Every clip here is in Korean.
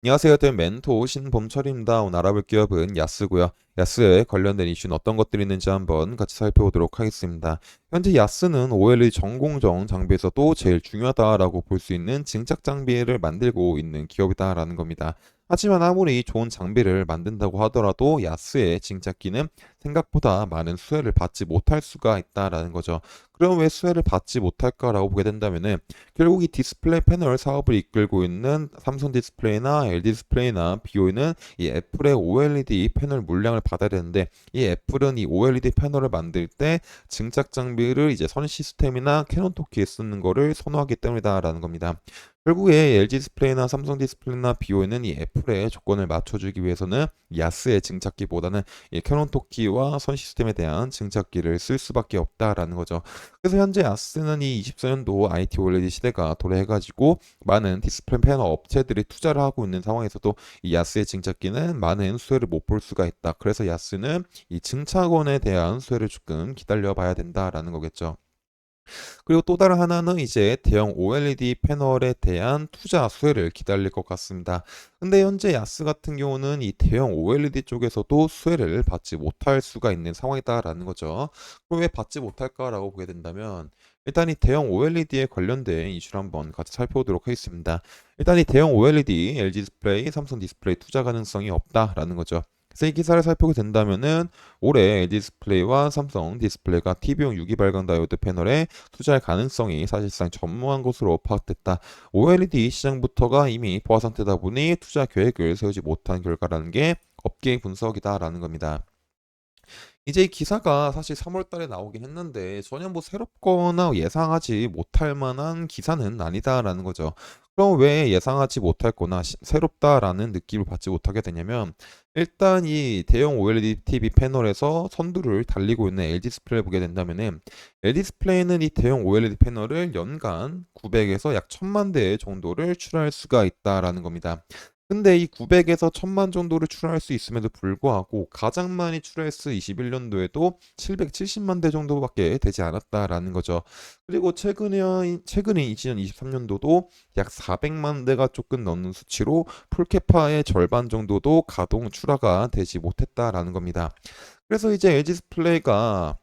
안녕하세요. 멘토 신범철입니다. 오늘 알아볼 기업은 야스고요. 야스에 관련된 이슈는 어떤 것들이 있는지 한번 같이 살펴보도록 하겠습니다. 현재 야스는 OLED 전공정 장비에서도 제일 중요하다라고 볼 수 있는 증착 장비를 만들고 있는 기업이다라는 겁니다. 하지만 아무리 좋은 장비를 만든다고 하더라도 야스의 증착기는 생각보다 많은 수혜를 받지 못할 수가 있다라는 거죠. 그럼 왜 수혜를 받지 못할까라고 보게 된다면은 결국 이 디스플레이 패널 사업을 이끌고 있는 삼성 디스플레이나 LG 디스플레이나 BOE는 이 애플의 OLED 패널 물량을 받아야 되는데 이 애플은 이 OLED 패널을 만들 때 증착 장비를 이제 선 시스템이나 캐논 토키에 쓰는 거를 선호하기 때문이다라는 겁니다. 결국에 LG 디스플레이나 삼성 디스플레이나 BOE는 이 애플의 조건을 맞춰주기 위해서는 야스의 증착기보다는 이 캐논 토키와 선 시스템에 대한 증착기를 쓸 수밖에 없다라는 거죠. 그래서 현재 야스는 이 24년도 IT OLED 시대가 도래해가지고 많은 디스플레이 패널 업체들이 투자를 하고 있는 상황에서도 이 야스의 증착기는 많은 수혜를 못 볼 수가 있다. 그래서 야스는 이 증착원에 대한 수혜를 조금 기다려 봐야 된다라는 거겠죠. 그리고 또 다른 하나는 이제 대형 OLED 패널에 대한 투자 수혜를 기다릴 것 같습니다. 근데 현재 야스 같은 경우는 이 대형 OLED 쪽에서도 수혜를 받지 못할 수가 있는 상황이다라는 거죠. 그럼 왜 받지 못할까라고 보게 된다면 일단 이 대형 OLED에 관련된 이슈를 한번 같이 살펴보도록 하겠습니다. 일단 이 대형 OLED, LG 디스플레이, 삼성 디스플레이 투자 가능성이 없다라는 거죠. 그래서 이 기사를 살펴보게 된다면은 올해 LG 디스플레이와 삼성 디스플레이가 TV용 유기 발광 다이오드 패널에 투자할 가능성이 사실상 전무한 것으로 파악됐다. OLED 시장부터가 이미 포화 상태다 보니 투자 계획을 세우지 못한 결과라는 게 업계 분석이다라는 겁니다. 이제 이 기사가 사실 3월 달에 나오긴 했는데 전혀 뭐 새롭거나 예상하지 못할 만한 기사는 아니다라는 거죠. 그럼 왜 예상하지 못할 거나 새롭다라는 느낌을 받지 못하게 되냐면 일단 이 대형 OLED TV 패널에서 선두를 달리고 있는 LG 디스플레이를 보게 된다면은 LG 디스플레이는 이 대형 OLED 패널을 연간 900에서 약 1000만 대 정도를 출하할 수가 있다라는 겁니다. 근데 이 900에서 1000만 정도를 출하할 수 있음에도 불구하고 가장 많이 출하했을 21년도에도 770만 대 정도밖에 되지 않았다라는 거죠. 그리고 최근인 2023년도도 약 400만 대가 조금 넘는 수치로 풀케파의 절반 정도도 가동 출하가 되지 못했다라는 겁니다. 그래서 이제 LG 디스플레이가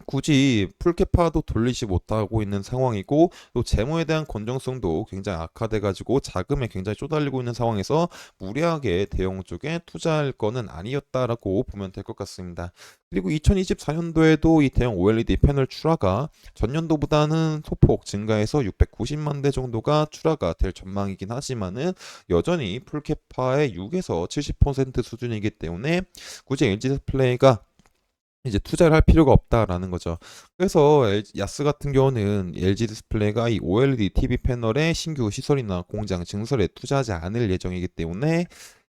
굳이 풀케파도 돌리지 못하고 있는 상황이고 또 재무에 대한 건전성도 굉장히 악화돼 가지고 자금에 굉장히 쪼달리고 있는 상황에서 무리하게 대형 쪽에 투자할 거는 아니었다라고 보면 될 것 같습니다. 그리고 2024년도에도 이 대형 OLED 패널 출하가 전년도보다는 소폭 증가해서 690만 대 정도가 출하가 될 전망이긴 하지만은 여전히 풀케파의 6에서 70% 수준이기 때문에 굳이 LG 디스플레이가 이제 투자를 할 필요가 없다라는 거죠. 그래서 야스 같은 경우는 LG 디스플레이가 이 OLED TV 패널의 신규 시설이나 공장 증설에 투자하지 않을 예정이기 때문에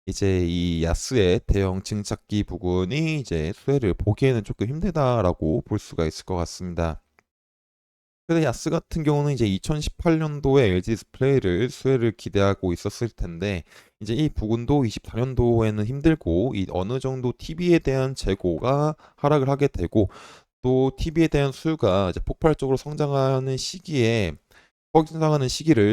이제 이 야스의 대형 증착기 부분이 이제 수혜를 보기에는 조금 힘들다라고 볼 수가 있을 것 같습니다. 근데 야스 같은 경우는 이제 2018년도에 LG 디스플레이를 수혜를 기대하고 있었을 텐데 이제 이 부분도 24년도에는 힘들고 이 어느 정도 TV에 대한 재고가 하락을 하게 되고 또 TV에 대한 수요가 이제 폭발적으로 성장하는 시기를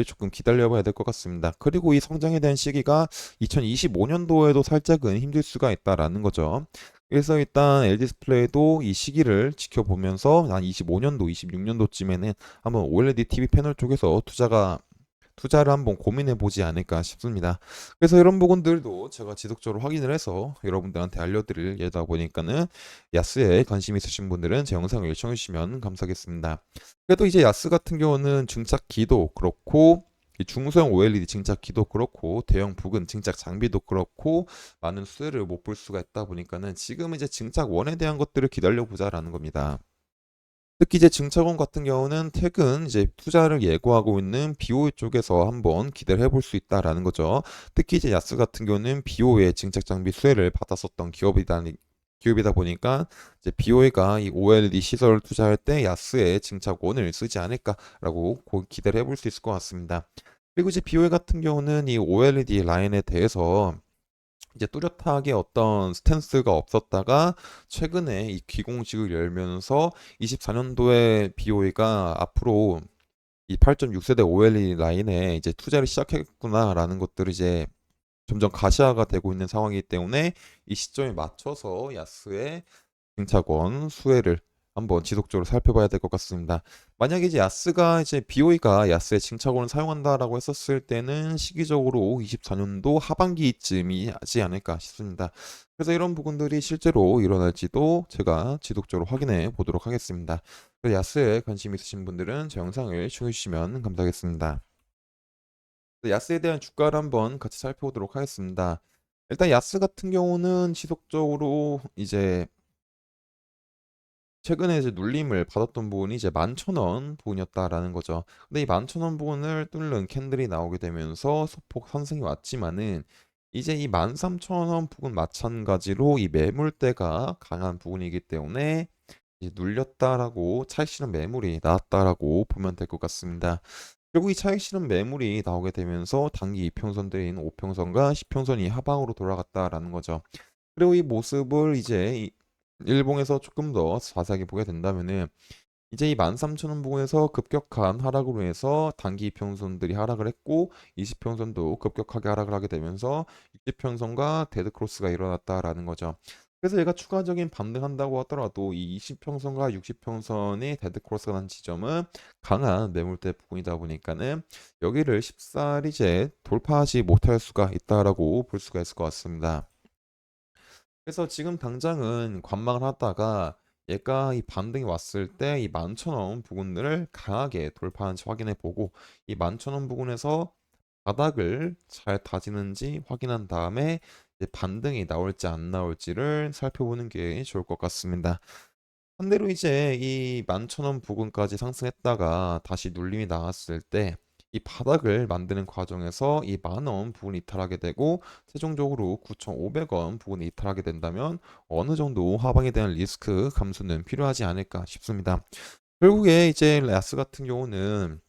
조금 기다려봐야 될 것 같습니다. 그리고 이 성장에 대한 시기가 2025년도에도 살짝은 힘들 수가 있다라는 거죠. 그래서 일단 LG 디스플레이도 이 시기를 지켜보면서 한 25년도, 26년도쯤에는 한번 OLED TV 패널 쪽에서 투자를 한번 고민해 보지 않을까 싶습니다. 그래서 이런 부분들도 제가 지속적으로 확인을 해서 여러분들한테 알려드릴 예다 보니까는 야스에 관심 있으신 분들은 제 영상을 요청해 주시면 감사하겠습니다. 그래도 이제 야스 같은 경우는 증착기도 그렇고 이 중소형 OLED 증착기도 그렇고 대형 부근 증착 장비도 그렇고 많은 수혜를 못 볼 수가 있다 보니까는 지금 이제 증착원에 대한 것들을 기다려 보자라는 겁니다. 특히 이제 증차원 같은 경우는 최근 이제 투자를 예고하고 있는 BOE 쪽에서 한번 기대를 해볼 수 있다라는 거죠. 특히 이제 야스 같은 경우는 BOE의 증착 장비 수혜를 받았었던 기업이다 보니까 이제 BOE가 이 OLED 시설을 투자할 때 야스의 증착원을 쓰지 않을까라고 기대를 해볼 수 있을 것 같습니다. 그리고 이제 BOE 같은 경우는 이 OLED 라인에 대해서 이제 뚜렷하게 어떤 스탠스가 없었다가 최근에 이 기공식을 열면서 24년도에 BOE가 앞으로 이 8.6세대 OLED 라인에 이제 투자를 시작했구나라는 것들을 이제 점점 가시화가 되고 있는 상황이기 때문에 이 시점에 맞춰서 야스의 증차권 수혜를 한번 지속적으로 살펴봐야 될 것 같습니다. 만약에 이제 야스가 이제 BOE가 야스의 증차권을 사용한다라고 했었을 때는 시기적으로 24년도 하반기쯤이 하지 않을까 싶습니다. 그래서 이런 부분들이 실제로 일어날지도 제가 지속적으로 확인해 보도록 하겠습니다. 그래서 야스에 관심 있으신 분들은 제 영상을 시청해 주시면 감사하겠습니다. 야스에 대한 주가를 한번 같이 살펴보도록 하겠습니다. 일단 야스 같은 경우는 지속적으로 이제 최근에 이제 눌림을 받았던 부분이 이제 11,000원 부분이었다라는 거죠. 근데 이 11,000원 부분을 뚫는 캔들이 나오게 되면서 소폭 상승이 왔지만은 이제 이 13,000원 부분 마찬가지로 이 매물대가 강한 부분이기 때문에 이제 눌렸다라고 차익 실현 매물이 나왔다라고 보면 될 것 같습니다. 결국 이 차익 실현 매물이 나오게 되면서 단기 이평선들인 5평선과 10평선이 하방으로 돌아갔다라는 거죠. 그리고 이 모습을 이제 일봉에서 조금 더 자세하게 보게 된다면은 이제 이 13,000원 부근에서 급격한 하락으로 해서 단기 이평선들이 하락을 했고 20평선도 급격하게 하락을 하게 되면서 60평선과 데드크로스가 일어났다라는 거죠. 그래서 얘가 추가적인 반등한다고 하더라도 이 20평선과 60평선의 데드크로스가 난 지점은 강한 매물대 부분이다 보니까는 여기를 쉽사리 이제 돌파하지 못할 수가 있다라고 볼 수가 있을 것 같습니다. 그래서 지금 당장은 관망을 하다가 얘가 이 반등이 왔을 때 이 11,000원 부근을 강하게 돌파하는지 확인해 보고 이 11,000원 부근에서 바닥을 잘 다지는지 확인한 다음에 이제 반등이 나올지 안 나올지를 살펴보는 게 좋을 것 같습니다. 반대로 이제 이 11,000원 부근까지 상승했다가 다시 눌림이 나왔을 때 이 바닥을 만드는 과정에서 이 10,000원 부분이 이탈하게 되고 최종적으로 9,500원 부분이 이탈하게 된다면 어느 정도 하방에 대한 리스크 감소는 필요하지 않을까 싶습니다. 결국에 이제 라스 같은 경우는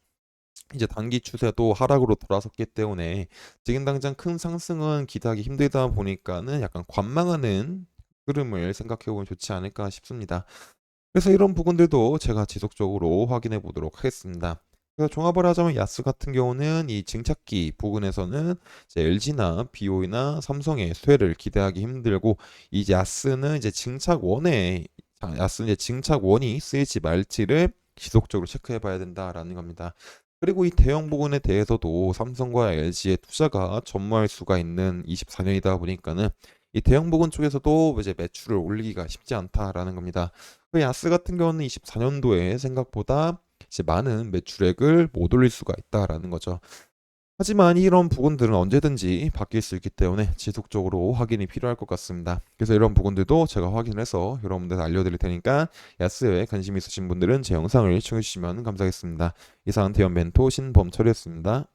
이제 단기 추세도 하락으로 돌아섰기 때문에 지금 당장 큰 상승은 기대하기 힘들다 보니까는 약간 관망하는 흐름을 생각해 보면 좋지 않을까 싶습니다. 그래서 이런 부분들도 제가 지속적으로 확인해 보도록 하겠습니다. 그래서 종합을 하자면 야스 같은 경우는 이 증착기 부분에서는 이제 LG나 BOE나 삼성의 수혜를 기대하기 힘들고 이제 야스는 이제 증착원에 야스는 이제 증착원이 쓰일지 말지를 지속적으로 체크해 봐야 된다라는 겁니다. 그리고 이 대형 부분에 대해서도 삼성과 LG의 투자가 전무할 수가 있는 24년이다 보니까는 이 대형 부분 쪽에서도 이제 매출을 올리기가 쉽지 않다라는 겁니다. 그 야스 같은 경우는 24년도에 생각보다 이제 많은 매출액을 못 올릴 수가 있다라는 거죠. 하지만 이런 부분들은 언제든지 바뀔 수 있기 때문에 지속적으로 확인이 필요할 것 같습니다. 그래서 이런 부분들도 제가 확인해서 여러분들한테 알려드릴 테니까 야스에 관심 있으신 분들은 제 영상을 시청해 주시면 감사하겠습니다. 이상 대형 멘토 신범철이었습니다.